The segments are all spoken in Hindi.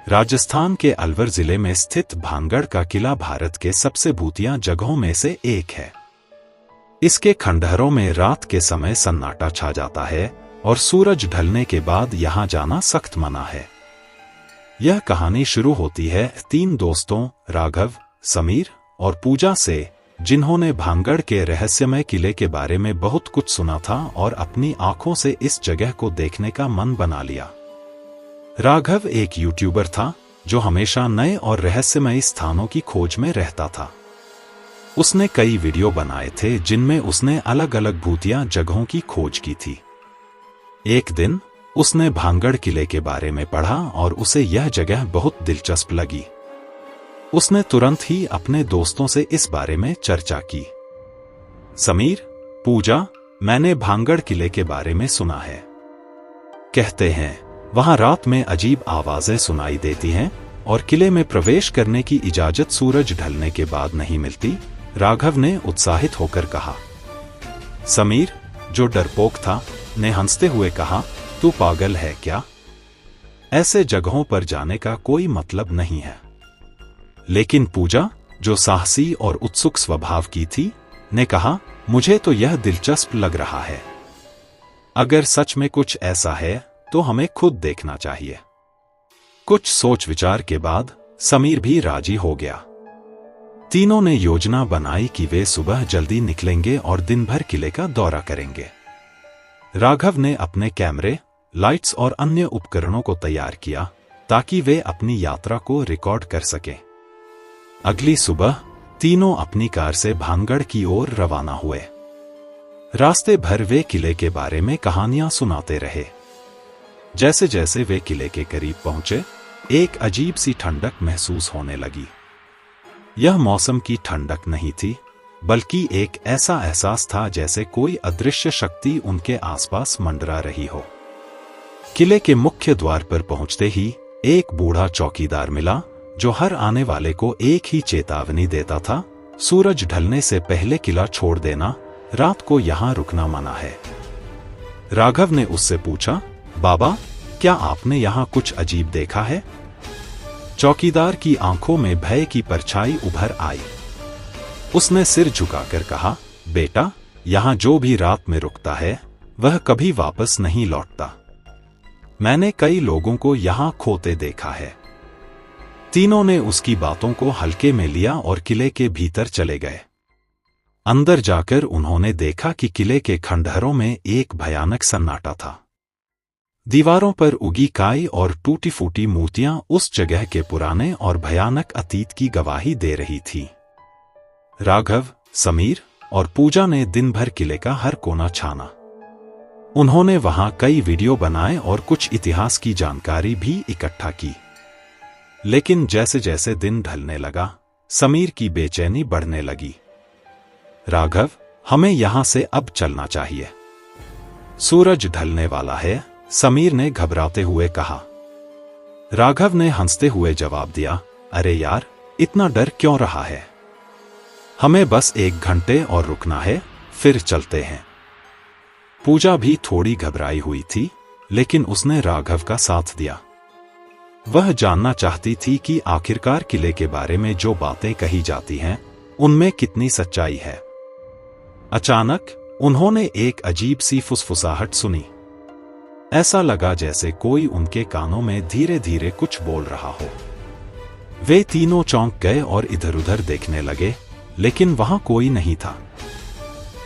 राजस्थान के अलवर जिले में स्थित भानगढ़ का किला भारत के सबसे भूतिया जगहों में से एक है। इसके खंडहरों में रात के समय सन्नाटा छा जाता है और सूरज ढलने के बाद यहां जाना सख्त मना है। यह कहानी शुरू होती है 3 दोस्तों राघव, समीर और पूजा से, जिन्होंने भानगढ़ के रहस्यमय किले के बारे में बहुत कुछ सुना था और अपनी आंखों से इस जगह को देखने का मन बना लिया। राघव एक यूट्यूबर था जो हमेशा नए और रहस्यमय स्थानों की खोज में रहता था। उसने कई वीडियो बनाए थे जिनमें उसने अलग अलग भूतिया जगहों की खोज की थी। एक दिन उसने भानगढ़ किले के बारे में पढ़ा और उसे यह जगह बहुत दिलचस्प लगी। उसने तुरंत ही अपने दोस्तों से इस बारे में चर्चा की। समीर, पूजा, मैंने भानगढ़ किले के बारे में सुना है। कहते हैं वहां रात में अजीब आवाजें सुनाई देती हैं और किले में प्रवेश करने की इजाजत सूरज ढलने के बाद नहीं मिलती। राघव ने उत्साहित होकर कहा। समीर, जो डरपोक था, ने हंसते हुए कहा, तू पागल है क्या? ऐसे जगहों पर जाने का कोई मतलब नहीं है। लेकिन पूजा, जो साहसी और उत्सुक स्वभाव की थी, ने कहा, मुझे तो यह दिलचस्प लग रहा है। अगर सच में कुछ ऐसा है तो हमें खुद देखना चाहिए। कुछ सोच विचार के बाद समीर भी राजी हो गया। तीनों ने योजना बनाई कि वे सुबह जल्दी निकलेंगे और दिन भर किले का दौरा करेंगे। राघव ने अपने कैमरे, लाइट्स और अन्य उपकरणों को तैयार किया ताकि वे अपनी यात्रा को रिकॉर्ड कर सकें। अगली सुबह तीनों अपनी कार से भानगढ़ की ओर रवाना हुए। रास्ते भर वे किले के बारे में कहानियां सुनाते रहे। जैसे जैसे वे किले के करीब पहुंचे, एक अजीब सी ठंडक महसूस होने लगी। यह मौसम की ठंडक नहीं थी, बल्कि एक ऐसा एहसास था जैसे कोई अदृश्य शक्ति उनके आसपास मंडरा रही हो। किले के मुख्य द्वार पर पहुंचते ही एक बूढ़ा चौकीदार मिला जो हर आने वाले को एक ही चेतावनी देता था, सूरज ढलने से पहले किला छोड़ देना, रात को यहां रुकना मना है। राघव ने उससे पूछा, बाबा, क्या आपने यहां कुछ अजीब देखा है? चौकीदार की आंखों में भय की परछाई उभर आई। उसने सिर झुकाकर कहा, बेटा, यहां जो भी रात में रुकता है वह कभी वापस नहीं लौटता। मैंने कई लोगों को यहां खोते देखा है। तीनों ने उसकी बातों को हल्के में लिया और किले के भीतर चले गए। अंदर जाकर उन्होंने देखा कि किले के खंडहरों में एक भयानक सन्नाटा था। दीवारों पर उगी काई और टूटी फूटी मूर्तियां उस जगह के पुराने और भयानक अतीत की गवाही दे रही थी। राघव, समीर और पूजा ने दिन भर किले का हर कोना छाना। उन्होंने वहां कई वीडियो बनाए और कुछ इतिहास की जानकारी भी इकट्ठा की। लेकिन जैसे जैसे दिन ढलने लगा, समीर की बेचैनी बढ़ने लगी। राघव, हमें यहां से अब चलना चाहिए। सूरज ढलने वाला है, समीर ने घबराते हुए कहा। राघव ने हंसते हुए जवाब दिया, अरे यार, इतना डर क्यों रहा है? हमें बस 1 घंटे और रुकना है, फिर चलते हैं। पूजा भी थोड़ी घबराई हुई थी, लेकिन उसने राघव का साथ दिया। वह जानना चाहती थी कि आखिरकार किले के बारे में जो बातें कही जाती हैं, उनमें कितनी सच्चाई है। अचानक उन्होंने एक अजीब सी फुसफुसाहट सुनी। ऐसा लगा जैसे कोई उनके कानों में धीरे धीरे कुछ बोल रहा हो। वे तीनों चौंक गए और इधर उधर देखने लगे, लेकिन वहां कोई नहीं था।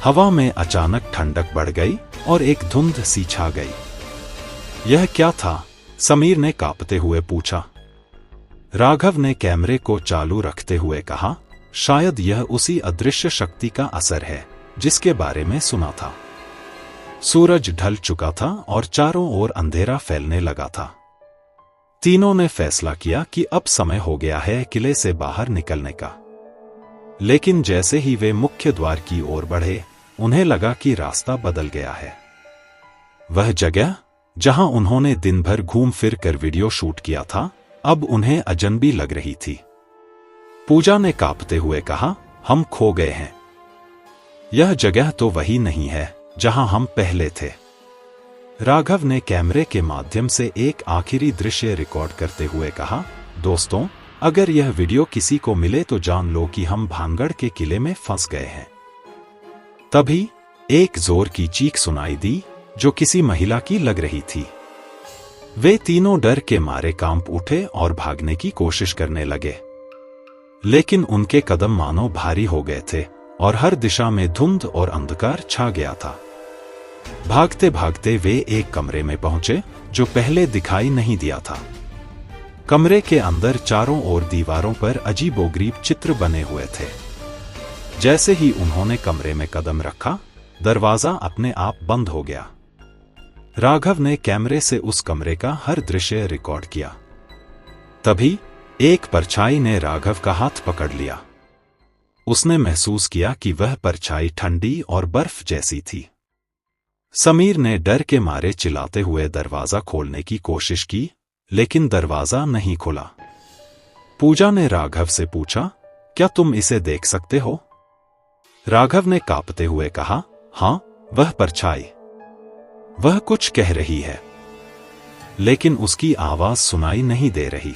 हवा में अचानक ठंडक बढ़ गई और एक धुंध सी छा गई। यह क्या था? समीर ने कांपते हुए पूछा। राघव ने कैमरे को चालू रखते हुए कहा, शायद यह उसी अदृश्य शक्ति का असर है जिसके बारे में सुना था। सूरज ढल चुका था और चारों ओर अंधेरा फैलने लगा था। तीनों ने फैसला किया कि अब समय हो गया है किले से बाहर निकलने का। लेकिन जैसे ही वे मुख्य द्वार की ओर बढ़े, उन्हें लगा कि रास्ता बदल गया है। वह जगह जहां उन्होंने दिन भर घूम फिर कर वीडियो शूट किया था, अब उन्हें अजनबी लग रही थी। पूजा ने कांपते हुए कहा, हम खो गए हैं। यह जगह तो वही नहीं है जहां हम पहले थे। राघव ने कैमरे के माध्यम से एक आखिरी दृश्य रिकॉर्ड करते हुए कहा, दोस्तों, अगर यह वीडियो किसी को मिले तो जान लो कि हम भानगढ़ के किले में फंस गए हैं। तभी एक जोर की चीख सुनाई दी, जो किसी महिला की लग रही थी। वे तीनों डर के मारे कांप उठे और भागने की कोशिश करने लगे, लेकिन उनके कदम मानो भारी हो गए थे और हर दिशा में धुंध और अंधकार छा गया था। भागते भागते वे एक कमरे में पहुंचे जो पहले दिखाई नहीं दिया था। कमरे के अंदर चारों ओर दीवारों पर अजीबोगरीब चित्र बने हुए थे। जैसे ही उन्होंने कमरे में कदम रखा, दरवाजा अपने आप बंद हो गया। राघव ने कैमरे से उस कमरे का हर दृश्य रिकॉर्ड किया। तभी एक परछाई ने राघव का हाथ पकड़ लिया। उसने महसूस किया कि वह परछाई ठंडी और बर्फ जैसी थी। समीर ने डर के मारे चिल्लाते हुए दरवाजा खोलने की कोशिश की, लेकिन दरवाजा नहीं खुला। पूजा ने राघव से पूछा, क्या तुम इसे देख सकते हो? राघव ने कांपते हुए कहा, हां, वह परछाई। वह कुछ कह रही है, लेकिन उसकी आवाज सुनाई नहीं दे रही।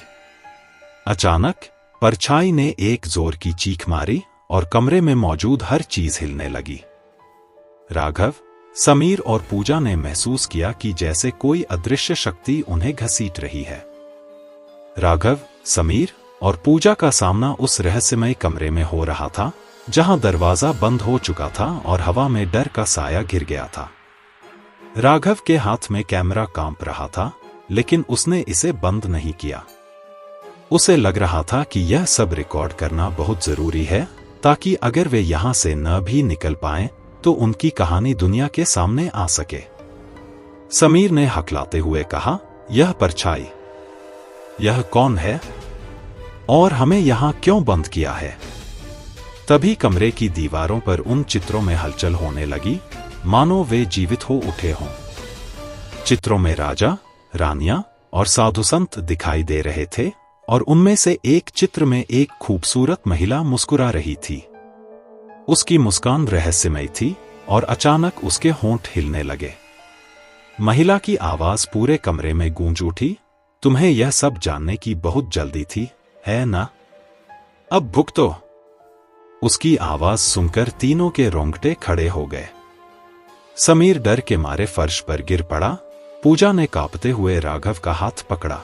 अचानक परछाई ने एक जोर की चीख मारी और कमरे में मौजूद हर चीज हिलने लगी। राघव, समीर और पूजा ने महसूस किया कि जैसे कोई अदृश्य शक्ति उन्हें घसीट रही है। राघव, समीर और पूजा का सामना उस रहस्यमय कमरे में हो रहा था, जहां दरवाजा बंद हो चुका था और हवा में डर का साया घिर गया था। राघव के हाथ में कैमरा कांप रहा था, लेकिन उसने इसे बंद नहीं किया। उसे लग रहा था कि यह सब रिकॉर्ड करना बहुत जरूरी है, ताकि अगर वे यहां से न भी निकल पाएं, तो उनकी कहानी दुनिया के सामने आ सके। समीर ने हकलाते हुए कहा, यह परछाई, यह कौन है और हमें यहां क्यों बंद किया है? तभी कमरे की दीवारों पर उन चित्रों में हलचल होने लगी, मानो वे जीवित हो उठे हों। चित्रों में राजा, रानियां और साधु संत दिखाई दे रहे थे, और उनमें से एक चित्र में एक खूबसूरत महिला मुस्कुरा रही थी। उसकी मुस्कान रहस्यमय थी और अचानक उसके होंठ हिलने लगे। महिला की आवाज पूरे कमरे में गूंज उठी, तुम्हें यह सब जानने की बहुत जल्दी थी, है ना? अब भुगतो। उसकी आवाज सुनकर तीनों के रोंगटे खड़े हो गए। समीर डर के मारे फर्श पर गिर पड़ा। पूजा ने कांपते हुए राघव का हाथ पकड़ा।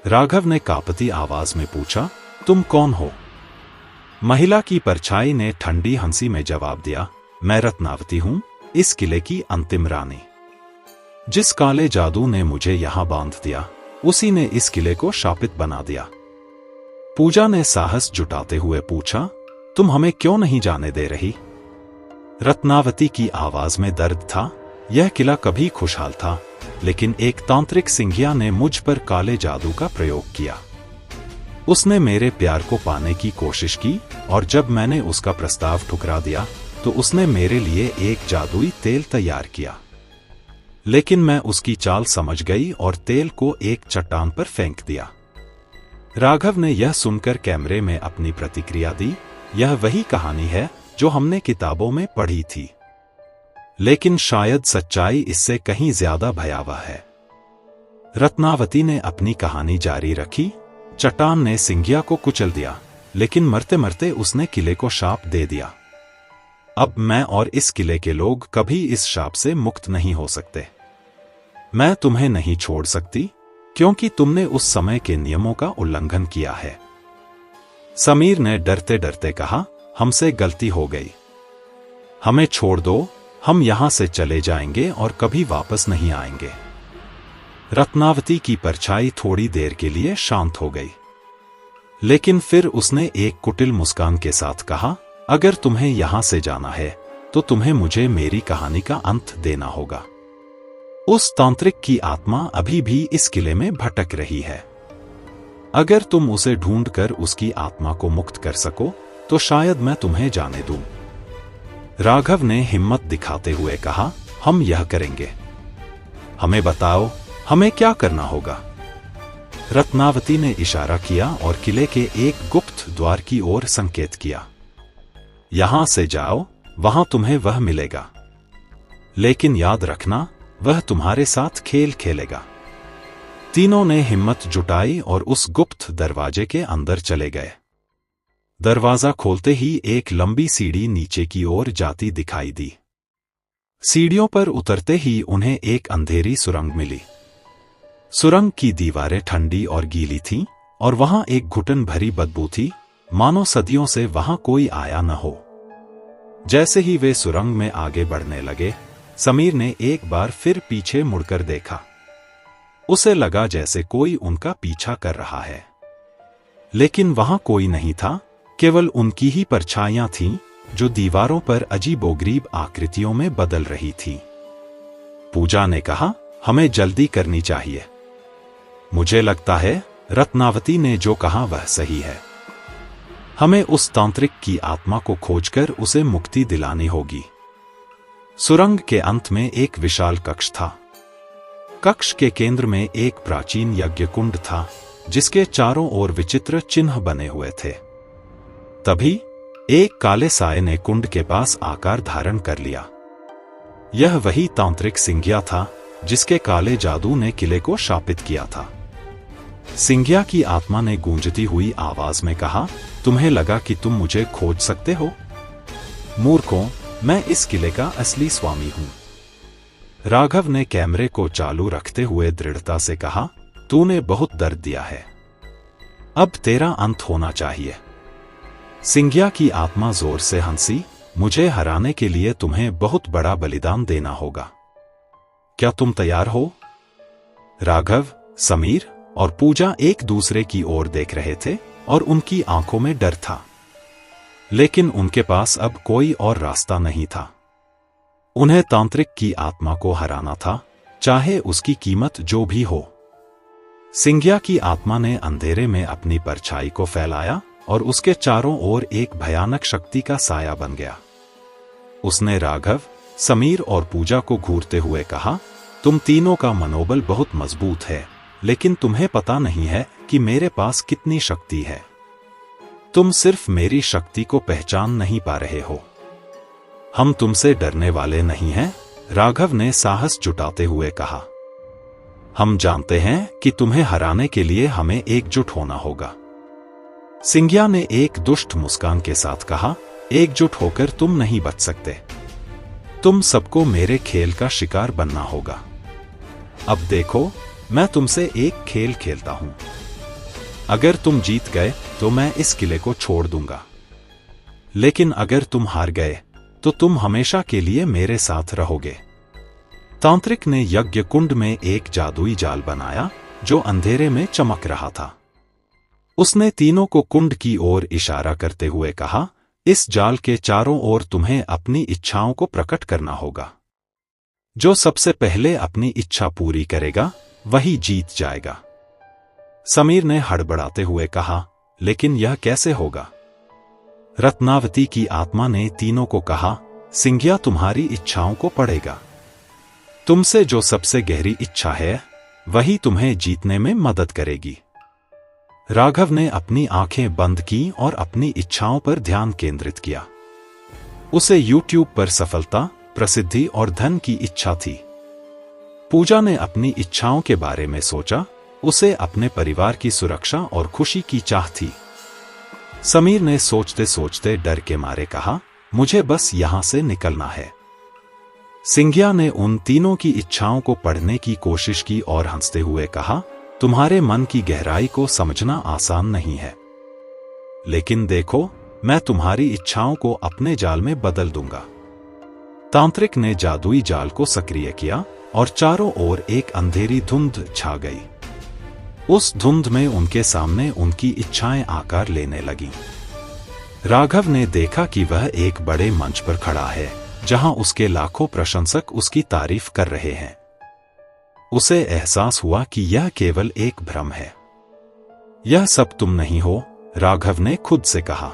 राघव ने कांपती आवाज में पूछा, तुम कौन हो? महिला की परछाई ने ठंडी हंसी में जवाब दिया, मैं रत्नावती हूं, इस किले की अंतिम रानी। जिस काले जादू ने मुझे यहां बांध दिया, उसी ने इस किले को शापित बना दिया। पूजा ने साहस जुटाते हुए पूछा, तुम हमें क्यों नहीं जाने दे रही? रत्नावती की आवाज में दर्द था। यह किला कभी खुशहाल था, लेकिन एक तांत्रिक सिंघिया ने मुझ पर काले जादू का प्रयोग किया। उसने मेरे प्यार को पाने की कोशिश की, और जब मैंने उसका प्रस्ताव ठुकरा दिया, तो उसने मेरे लिए एक जादुई तेल तैयार किया। लेकिन मैं उसकी चाल समझ गई और तेल को एक चट्टान पर फेंक दिया। राघव ने यह सुनकर कैमरे में अपनी प्रतिक्रिया दी, यह वही कहानी है जो हमने किताबों में पढ़ी थी, लेकिन शायद सच्चाई इससे कहीं ज्यादा भयावह है। रत्नावती ने अपनी कहानी जारी रखी। चट्टान ने सिंघिया को कुचल दिया, लेकिन मरते मरते उसने किले को शाप दे दिया। अब मैं और इस किले के लोग कभी इस शाप से मुक्त नहीं हो सकते। मैं तुम्हें नहीं छोड़ सकती, क्योंकि तुमने उस समय के नियमों का उल्लंघन किया है। समीर ने डरते डरते कहा, हमसे गलती हो गई, हमें छोड़ दो, हम यहां से चले जाएंगे और कभी वापस नहीं आएंगे। रत्नावती की परछाई थोड़ी देर के लिए शांत हो गई, लेकिन फिर उसने एक कुटिल मुस्कान के साथ कहा, अगर तुम्हें यहां से जाना है, तो तुम्हें मुझे मेरी कहानी का अंत देना होगा। उस तांत्रिक की आत्मा अभी भी इस किले में भटक रही है। अगर तुम उसे ढूंढकर उसकी आत्मा को मुक्त कर सको, तो शायद मैं तुम्हें जाने दूं। राघव ने हिम्मत दिखाते हुए कहा, हम यह करेंगे। हमें बताओ, हमें क्या करना होगा? रत्नावती ने इशारा किया और किले के एक गुप्त द्वार की ओर संकेत किया। यहां से जाओ, वहां तुम्हें वह मिलेगा। लेकिन याद रखना, वह तुम्हारे साथ खेल खेलेगा। तीनों ने हिम्मत जुटाई और उस गुप्त दरवाजे के अंदर चले गए। दरवाजा खोलते ही एक लंबी सीढ़ी नीचे की ओर जाती दिखाई दी। सीढ़ियों पर उतरते ही उन्हें एक अंधेरी सुरंग मिली। सुरंग की दीवारें ठंडी और गीली थीं और वहां एक घुटन भरी बदबू थी, मानो सदियों से वहां कोई आया न हो। जैसे ही वे सुरंग में आगे बढ़ने लगे, समीर ने एक बार फिर पीछे मुड़कर देखा। उसे लगा जैसे कोई उनका पीछा कर रहा है, लेकिन वहां कोई नहीं था, केवल उनकी ही परछाइयां थीं जो दीवारों पर अजीबोगरीब आकृतियों में बदल रही थीं। पूजा ने कहा, हमें जल्दी करनी चाहिए। मुझे लगता है रत्नावती ने जो कहा वह सही है। हमें उस तांत्रिक की आत्मा को खोजकर उसे मुक्ति दिलानी होगी। सुरंग के अंत में एक विशाल कक्ष था। कक्ष के केंद्र में एक प्राचीन यज्ञ कुंड था, जिसके चारों ओर विचित्र चिन्ह बने हुए थे। तभी एक काले साये ने कुंड के पास आकार धारण कर लिया। यह वही तांत्रिक सिंघिया था जिसके काले जादू ने किले को शापित किया था। सिंघिया की आत्मा ने गूंजती हुई आवाज में कहा, तुम्हें लगा कि तुम मुझे खोज सकते हो? मूर्खों, मैं इस किले का असली स्वामी हूं। राघव ने कैमरे को चालू रखते हुए दृढ़ता से कहा, तूने बहुत दर्द दिया है, अब तेरा अंत होना चाहिए। सिंघिया की आत्मा जोर से हंसी, मुझे हराने के लिए तुम्हें बहुत बड़ा बलिदान देना होगा। क्या तुम तैयार हो? राघव, समीर और पूजा एक दूसरे की ओर देख रहे थे और उनकी आंखों में डर था, लेकिन उनके पास अब कोई और रास्ता नहीं था। उन्हें तांत्रिक की आत्मा को हराना था, चाहे उसकी कीमत जो भी हो। सिंघिया की आत्मा ने अंधेरे में अपनी परछाई को फैलाया और उसके चारों ओर एक भयानक शक्ति का साया बन गया। उसने राघव, समीर और पूजा को घूरते हुए कहा, तुम तीनों का मनोबल बहुत मजबूत है, लेकिन तुम्हें पता नहीं है कि मेरे पास कितनी शक्ति है। तुम सिर्फ मेरी शक्ति को पहचान नहीं पा रहे हो। हम तुमसे डरने वाले नहीं हैं, राघव ने साहस जुटाते हुए कहा। हम जानते हैं कि तुम्हें हराने के लिए हमें एकजुट होना होगा। सिंघिया ने एक दुष्ट मुस्कान के साथ कहा, एकजुट होकर तुम नहीं बच सकते। तुम सबको मेरे खेल का शिकार बनना होगा। अब देखो, मैं तुमसे एक खेल खेलता हूं। अगर तुम जीत गए तो मैं इस किले को छोड़ दूंगा, लेकिन अगर तुम हार गए तो तुम हमेशा के लिए मेरे साथ रहोगे। तांत्रिक ने यज्ञ कुंड में एक जादुई जाल बनाया जो अंधेरे में चमक रहा था। उसने तीनों को कुंड की ओर इशारा करते हुए कहा, इस जाल के चारों ओर तुम्हें अपनी इच्छाओं को प्रकट करना होगा। जो सबसे पहले अपनी इच्छा पूरी करेगा वही जीत जाएगा। समीर ने हड़बड़ाते हुए कहा, लेकिन यह कैसे होगा? रत्नावती की आत्मा ने तीनों को कहा, सिंघिया तुम्हारी इच्छाओं को पढ़ेगा। तुमसे जो सबसे गहरी इच्छा है वही तुम्हें जीतने में मदद करेगी। राघव ने अपनी आंखें बंद की और अपनी इच्छाओं पर ध्यान केंद्रित किया। उसे YouTube पर सफलता, प्रसिद्धि और धन की इच्छा थी। पूजा ने अपनी इच्छाओं के बारे में सोचा, उसे अपने परिवार की सुरक्षा और खुशी की चाह थी। समीर ने सोचते सोचते डर के मारे कहा, मुझे बस यहां से निकलना है। सिंघिया ने उन तीनों की इच्छाओं को पढ़ने की कोशिश की और हंसते हुए कहा, तुम्हारे मन की गहराई को समझना आसान नहीं है, लेकिन देखो, मैं तुम्हारी इच्छाओं को अपने जाल में बदल दूंगा। तांत्रिक ने जादुई जाल को सक्रिय किया और चारों ओर एक अंधेरी धुंध छा गई। उस धुंध में उनके सामने उनकी इच्छाएं आकार लेने लगीं। राघव ने देखा कि वह एक बड़े मंच पर खड़ा है, जहां उसके लाखों प्रशंसक उसकी तारीफ कर रहे हैं। उसे एहसास हुआ कि यह केवल एक भ्रम है। यह सब तुम नहीं हो, राघव ने खुद से कहा।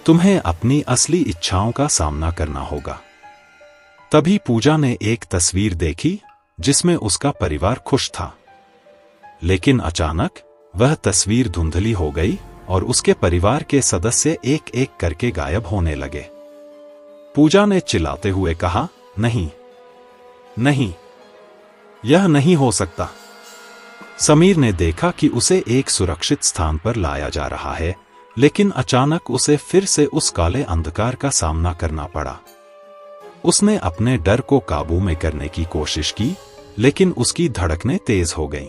तुम्हें अपनी असली इच्छाओं का सामना करना होगा। तभी पूजा ने एक तस्वीर देखी जिसमें उसका परिवार खुश था, लेकिन अचानक वह तस्वीर धुंधली हो गई और उसके परिवार के सदस्य एक एक करके गायब होने लगे। पूजा ने चिल्लाते हुए कहा, नहीं, नहीं, यह नहीं हो सकता। समीर ने देखा कि उसे एक सुरक्षित स्थान पर लाया जा रहा है, लेकिन अचानक उसे फिर से उस काले अंधकार का सामना करना पड़ा। उसने अपने डर को काबू में करने की कोशिश की, लेकिन उसकी धड़कनें तेज हो गईं।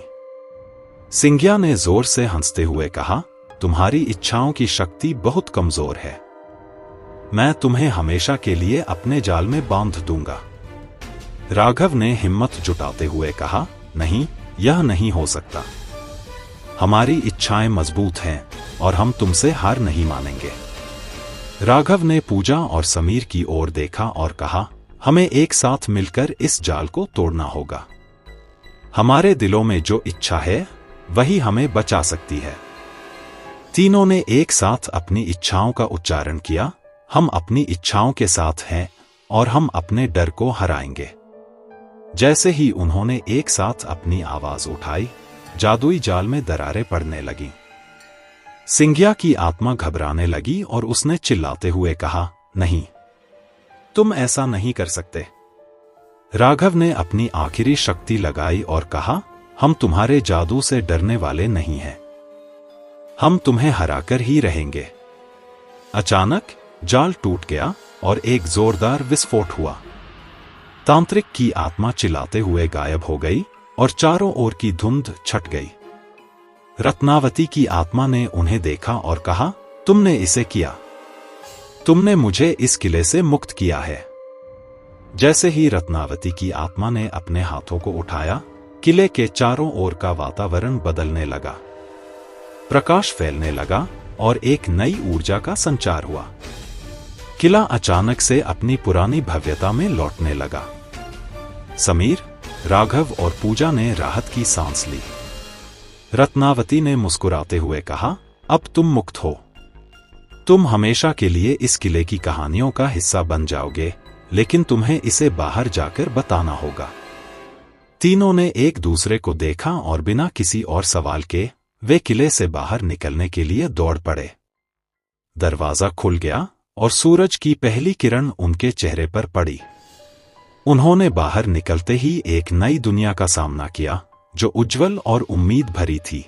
सिंघिया ने जोर से हंसते हुए कहा, तुम्हारी इच्छाओं की शक्ति बहुत कमजोर है। मैं तुम्हें हमेशा के लिए अपने जाल में बांध दूंगा। राघव ने हिम्मत जुटाते हुए कहा, नहीं, यह नहीं हो सकता। हमारी इच्छाएं मजबूत हैं और हम तुमसे हार नहीं मानेंगे। राघव ने पूजा और समीर की ओर देखा और कहा, हमें एक साथ मिलकर इस जाल को तोड़ना होगा। हमारे दिलों में जो इच्छा है वही हमें बचा सकती है। तीनों ने एक साथ अपनी इच्छाओं का उच्चारण किया, हम अपनी इच्छाओं के साथ हैं और हम अपने डर को हराएंगे। जैसे ही उन्होंने एक साथ अपनी आवाज उठाई, जादुई जाल में दरारें पड़ने लगीं। सिंघिया की आत्मा घबराने लगी और उसने चिल्लाते हुए कहा, नहीं, तुम ऐसा नहीं कर सकते। राघव ने अपनी आखिरी शक्ति लगाई और कहा, हम तुम्हारे जादू से डरने वाले नहीं हैं। हम तुम्हें हराकर ही रहेंगे। अचानक जाल टूट गया और एक जोरदार विस्फोट हुआ। तांत्रिक की आत्मा चिल्लाते हुए गायब हो गई और चारों ओर की धुंध छट गई। रत्नावती की आत्मा ने उन्हें देखा और कहा, तुमने इसे किया। तुमने मुझे इस किले से मुक्त किया है। जैसे ही रत्नावती की आत्मा ने अपने हाथों को उठाया, किले के चारों ओर का वातावरण बदलने लगा। प्रकाश फैलने लगा और एक नई ऊर्जा का संचार हुआ। किला अचानक से अपनी पुरानी भव्यता में लौटने लगा। समीर, राघव और पूजा ने राहत की सांस ली। रत्नावती ने मुस्कुराते हुए कहा, अब तुम मुक्त हो। तुम हमेशा के लिए इस किले की कहानियों का हिस्सा बन जाओगे, लेकिन तुम्हें इसे बाहर जाकर बताना होगा। तीनों ने एक दूसरे को देखा और बिना किसी और सवाल के वे किले से बाहर निकलने के लिए दौड़ पड़े। दरवाजा खुल गया और सूरज की पहली किरण उनके चेहरे पर पड़ी। उन्होंने बाहर निकलते ही एक नई दुनिया का सामना किया, जो उज्जवल और उम्मीद भरी थी।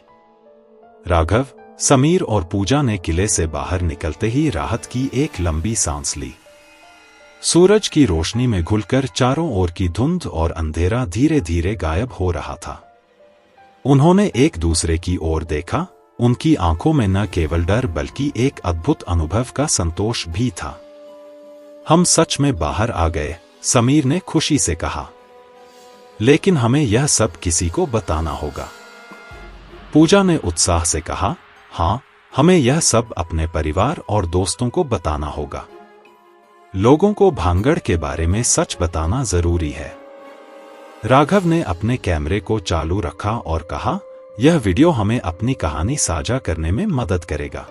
राघव, समीर और पूजा ने किले से बाहर निकलते ही राहत की एक लंबी सांस ली। सूरज की रोशनी में घुलकर चारों ओर की धुंध और अंधेरा धीरे धीरे गायब हो रहा था। उन्होंने एक दूसरे की ओर देखा। उनकी आंखों में न केवल डर बल्कि एक अद्भुत अनुभव का संतोष भी था। हम सच में बाहर आ गए, समीर ने खुशी से कहा। लेकिन हमें यह सब किसी को बताना होगा। पूजा ने उत्साह से कहा, हाँ, हमें यह सब अपने परिवार और दोस्तों को बताना होगा। लोगों को भांगड़ के बारे में सच बताना जरूरी है। राघव ने अपने कैमरे को चालू रखा और कहा, यह वीडियो हमें अपनी कहानी साझा करने में मदद करेगा।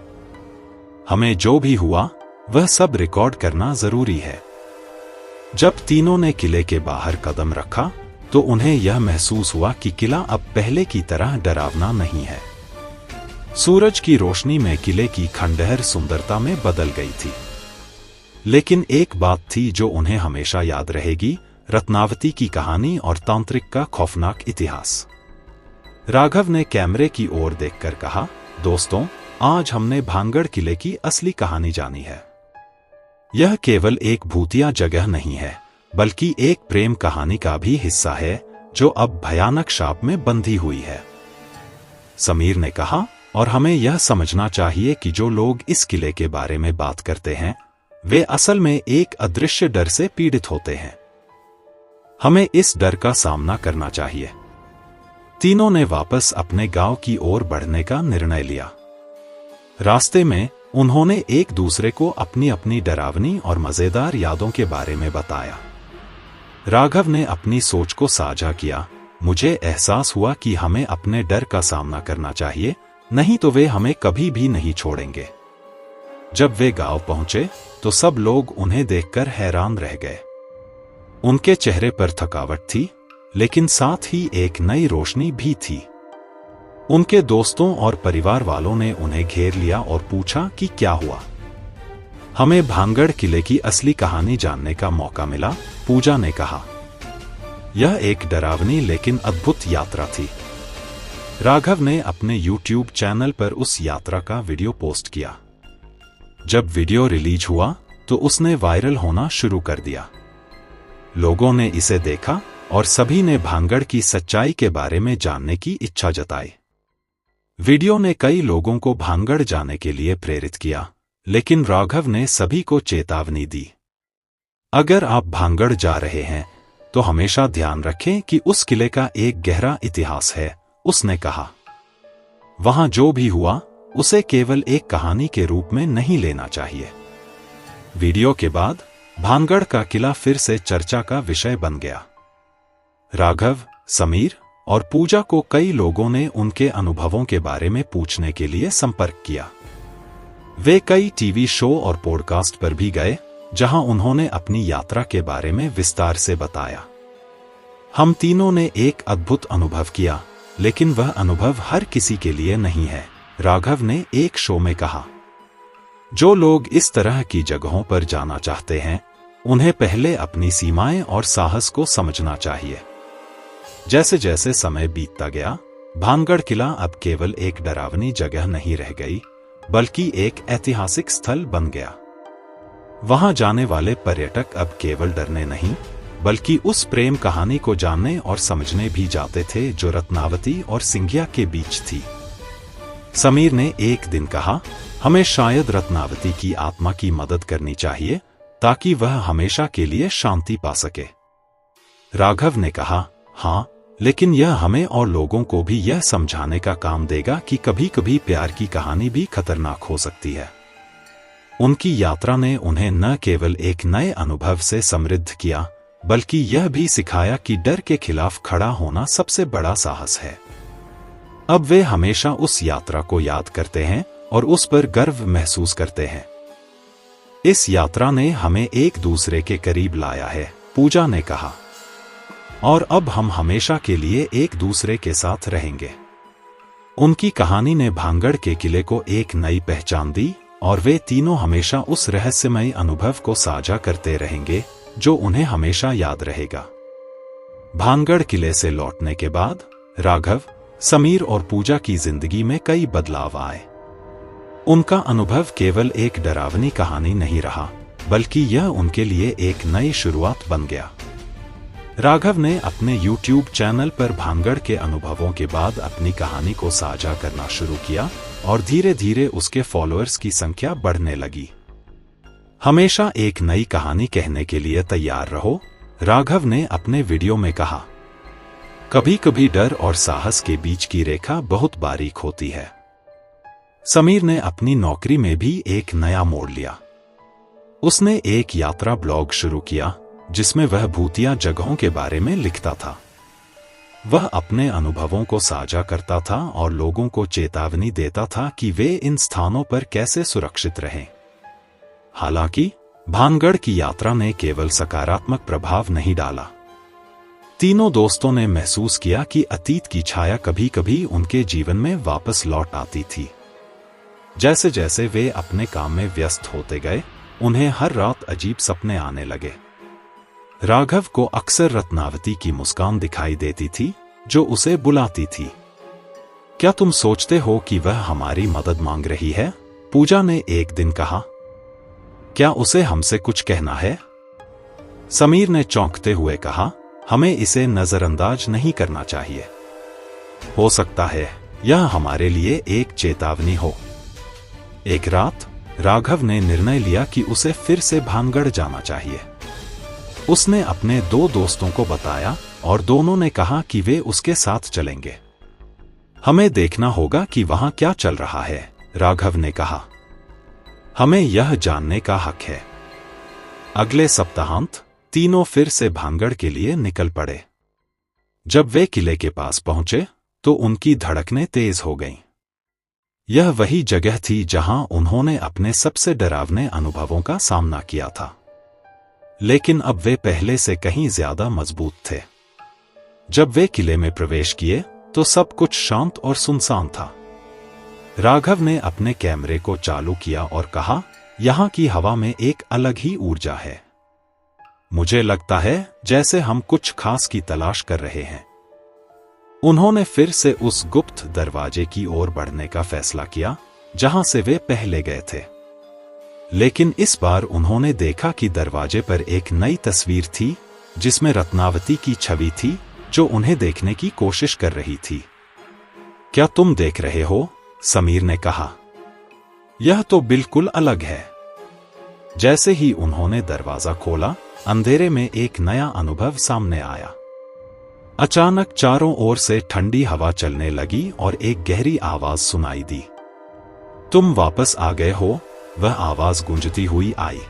हमें जो भी हुआ वह सब रिकॉर्ड करना जरूरी है। जब तीनों ने किले के बाहर कदम रखा तो उन्हें यह महसूस हुआ कि किला अब पहले की तरह डरावना नहीं है। सूरज की रोशनी में किले की खंडहर सुंदरता में बदल गई थी। लेकिन एक बात थी जो उन्हें हमेशा याद रहेगी, रत्नावती की कहानी और तांत्रिक का खौफनाक इतिहास। राघव ने कैमरे की ओर देखकर कहा, दोस्तों, आज हमने भांगड़ किले की असली कहानी जानी है। यह केवल एक भूतिया जगह नहीं है, बल्कि एक प्रेम कहानी का भी हिस्सा है जो अब भयानक शाप में बंधी हुई है। समीर ने कहा, और हमें यह समझना चाहिए कि जो लोग इस किले के बारे में बात करते हैं वे असल में एक अदृश्य डर से पीड़ित होते हैं। हमें इस डर का सामना करना चाहिए। तीनों ने वापस अपने गांव की ओर बढ़ने का निर्णय लिया। रास्ते में उन्होंने एक दूसरे को अपनी अपनी डरावनी और मजेदार यादों के बारे में बताया। राघव ने अपनी सोच को साझा किया, मुझे एहसास हुआ कि हमें अपने डर का सामना करना चाहिए, नहीं तो वे हमें कभी भी नहीं छोड़ेंगे। जब वे गांव पहुंचे तो सब लोग उन्हें देखकर हैरान रह गए। उनके चेहरे पर थकावट थी, लेकिन साथ ही एक नई रोशनी भी थी। उनके दोस्तों और परिवार वालों ने उन्हें घेर लिया और पूछा कि क्या हुआ। हमें भांगड़ किले की असली कहानी जानने का मौका मिला, पूजा ने कहा। यह एक डरावनी लेकिन अद्भुत यात्रा थी। राघव ने अपने YouTube चैनल पर उस यात्रा का वीडियो पोस्ट किया। जब वीडियो रिलीज हुआ तो उसने वायरल होना शुरू कर दिया। लोगों ने इसे देखा और सभी ने भांगड़ की सच्चाई के बारे में जानने की इच्छा जताई। वीडियो ने कई लोगों को भांगड़ जाने के लिए प्रेरित किया, लेकिन राघव ने सभी को चेतावनी दी। अगर आप भांगड़ जा रहे हैं तो हमेशा ध्यान रखें कि उस किले का एक गहरा इतिहास है, उसने कहा। वहां जो भी हुआ उसे केवल एक कहानी के रूप में नहीं लेना चाहिए। वीडियो के बाद भांगड़ का किला फिर से चर्चा का विषय बन गया। राघव, समीर और पूजा को कई लोगों ने उनके अनुभवों के बारे में पूछने के लिए संपर्क किया। वे कई टीवी शो और पॉडकास्ट पर भी गए, जहां उन्होंने अपनी यात्रा के बारे में विस्तार से बताया। हम तीनों ने एक अद्भुत अनुभव किया, लेकिन वह अनुभव हर किसी के लिए नहीं है, राघव ने एक शो में कहा। जो लोग इस तरह की जगहों पर जाना चाहते हैं, उन्हें पहले अपनी सीमाएं और साहस को समझना चाहिए। जैसे जैसे समय बीतता गया, भांगड़ किला अब केवल एक डरावनी जगह नहीं रह गई, बल्कि एक ऐतिहासिक स्थल बन गया। वहां जाने वाले पर्यटक अब केवल डरने नहीं, बल्कि उस प्रेम कहानी को जानने और समझने भी जाते थे जो रत्नावती और सिंघिया के बीच थी। समीर ने एक दिन कहा, हमें शायद रत्नावती की आत्मा की मदद करनी चाहिए ताकि वह हमेशा के लिए शांति पा सके। राघव ने कहा, हाँ, लेकिन यह हमें और लोगों को भी यह समझाने का काम देगा कि कभी कभी प्यार की कहानी भी खतरनाक हो सकती है। उनकी यात्रा ने उन्हें न केवल एक नए अनुभव से समृद्ध किया, बल्कि यह भी सिखाया कि डर के खिलाफ खड़ा होना सबसे बड़ा साहस है। अब वे हमेशा उस यात्रा को याद करते हैं और उस पर गर्व महसूस करते हैं। इस यात्रा ने हमें एक दूसरे के करीब लाया है, पूजा ने कहा, और अब हम हमेशा के लिए एक दूसरे के साथ रहेंगे। उनकी कहानी ने भांगड़ के किले को एक नई पहचान दी और वे तीनों हमेशा उस रहस्यमय अनुभव को साझा करते रहेंगे जो उन्हें हमेशा याद रहेगा। भांगड़ किले से लौटने के बाद राघव, समीर और पूजा की जिंदगी में कई बदलाव आए। उनका अनुभव केवल एक डरावनी कहानी नहीं रहा, बल्कि यह उनके लिए एक नई शुरुआत बन गया। राघव ने अपने YouTube चैनल पर भांगड़ के अनुभवों के बाद अपनी कहानी को साझा करना शुरू किया और धीरे धीरे उसके फॉलोअर्स की संख्या बढ़ने लगी। हमेशा एक नई कहानी कहने के लिए तैयार रहो, राघव ने अपने वीडियो में कहा। कभी कभी डर और साहस के बीच की रेखा बहुत बारीक होती है। समीर ने अपनी नौकरी में भी एक नया मोड़ लिया। उसने एक यात्रा ब्लॉग शुरू किया जिसमें वह भूतिया जगहों के बारे में लिखता था। वह अपने अनुभवों को साझा करता था और लोगों को चेतावनी देता था कि वे इन स्थानों पर कैसे सुरक्षित रहें। हालांकि भांगड़ की यात्रा ने केवल सकारात्मक प्रभाव नहीं डाला। तीनों दोस्तों ने महसूस किया कि अतीत की छाया कभी कभी उनके जीवन में वापस लौट आती थी। जैसे जैसे वे अपने काम में व्यस्त होते गए, उन्हें हर रात अजीब सपने आने लगे। राघव को अक्सर रत्नावती की मुस्कान दिखाई देती थी जो उसे बुलाती थी। क्या तुम सोचते हो कि वह हमारी मदद मांग रही है? पूजा ने एक दिन कहा। क्या उसे हमसे कुछ कहना है? समीर ने चौंकते हुए कहा, हमें इसे नजरअंदाज नहीं करना चाहिए। हो सकता है यह हमारे लिए एक चेतावनी हो। एक रात राघव ने निर्णय लिया कि उसे फिर से भांगड़ जाना चाहिए। उसने अपने दो दोस्तों को बताया और दोनों ने कहा कि वे उसके साथ चलेंगे। हमें देखना होगा कि वहां क्या चल रहा है, राघव ने कहा। हमें यह जानने का हक है। अगले सप्ताहांत तीनों फिर से भांगड़ के लिए निकल पड़े। जब वे किले के पास पहुंचे तो उनकी धड़कनें तेज हो गईं। यह वही जगह थी जहां उन्होंने अपने सबसे डरावने अनुभवों का सामना किया था, लेकिन अब वे पहले से कहीं ज्यादा मजबूत थे। जब वे किले में प्रवेश किए तो सब कुछ शांत और सुनसान था। राघव ने अपने कैमरे को चालू किया और कहा, यहाँ की हवा में एक अलग ही ऊर्जा है। मुझे लगता है जैसे हम कुछ खास की तलाश कर रहे हैं। उन्होंने फिर से उस गुप्त दरवाजे की ओर बढ़ने का फैसला किया जहां से वे पहले गए थे। लेकिन इस बार उन्होंने देखा कि दरवाजे पर एक नई तस्वीर थी जिसमें रत्नावती की छवि थी जो उन्हें देखने की कोशिश कर रही थी। क्या तुम देख रहे हो? समीर ने कहा। यह तो बिल्कुल अलग है। जैसे ही उन्होंने दरवाजा खोला, अंधेरे में एक नया अनुभव सामने आया। अचानक चारों ओर से ठंडी हवा चलने लगी और एक गहरी आवाज सुनाई दी। तुम वापस आ गए हो? वह आवाज गूंजती हुई आई।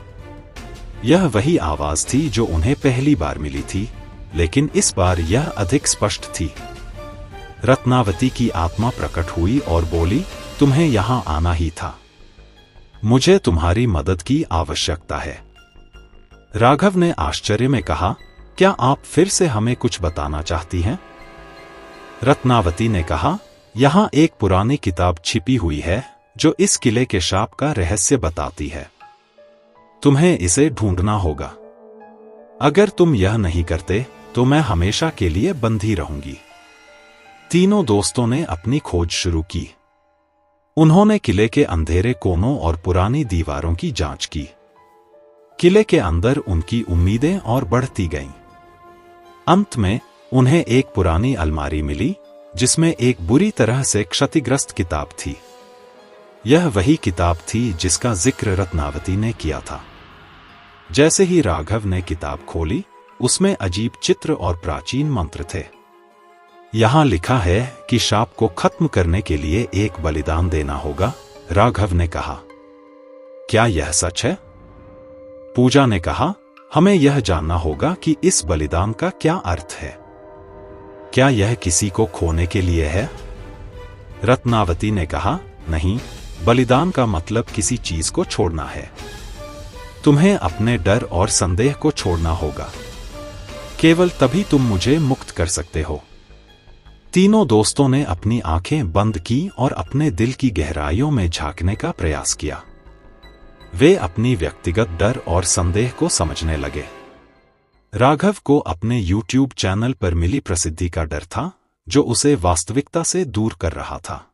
यह वही आवाज थी जो उन्हें पहली बार मिली थी, लेकिन इस बार यह अधिक स्पष्ट थी। रत्नावती की आत्मा प्रकट हुई और बोली, तुम्हें यहां आना ही था। मुझे तुम्हारी मदद की आवश्यकता है। राघव ने आश्चर्य में कहा, क्या आप फिर से हमें कुछ बताना चाहती हैं? रत्नावती ने कहा, यहां एक पुरानी किताब छिपी हुई है जो इस किले के शाप का रहस्य बताती है। तुम्हें इसे ढूंढना होगा। अगर तुम यह नहीं करते तो मैं हमेशा के लिए बंधी रहूंगी। तीनों दोस्तों ने अपनी खोज शुरू की। उन्होंने किले के अंधेरे कोनों और पुरानी दीवारों की जांच की। किले के अंदर उनकी उम्मीदें और बढ़ती गईं। अंत में उन्हें एक पुरानी अलमारी मिली जिसमें एक बुरी तरह से क्षतिग्रस्त किताब थी। यह वही किताब थी जिसका जिक्र रत्नावती ने किया था। जैसे ही राघव ने किताब खोली, उसमें अजीब चित्र और प्राचीन मंत्र थे। यहां लिखा है कि शाप को खत्म करने के लिए एक बलिदान देना होगा, राघव ने कहा। क्या यह सच है? पूजा ने कहा, हमें यह जानना होगा कि इस बलिदान का क्या अर्थ है। क्या यह किसी को खोने के लिए है? रत्नावती ने कहा, नहीं, बलिदान का मतलब किसी चीज को छोड़ना है। तुम्हें अपने डर और संदेह को छोड़ना होगा। केवल तभी तुम मुझे मुक्त कर सकते हो। तीनों दोस्तों ने अपनी आंखें बंद की और अपने दिल की गहराइयों में झांकने का प्रयास किया। वे अपनी व्यक्तिगत डर और संदेह को समझने लगे। राघव को अपने YouTube चैनल पर मिली प्रसिद्धि का डर था, जो उसे वास्तविकता से दूर कर रहा था।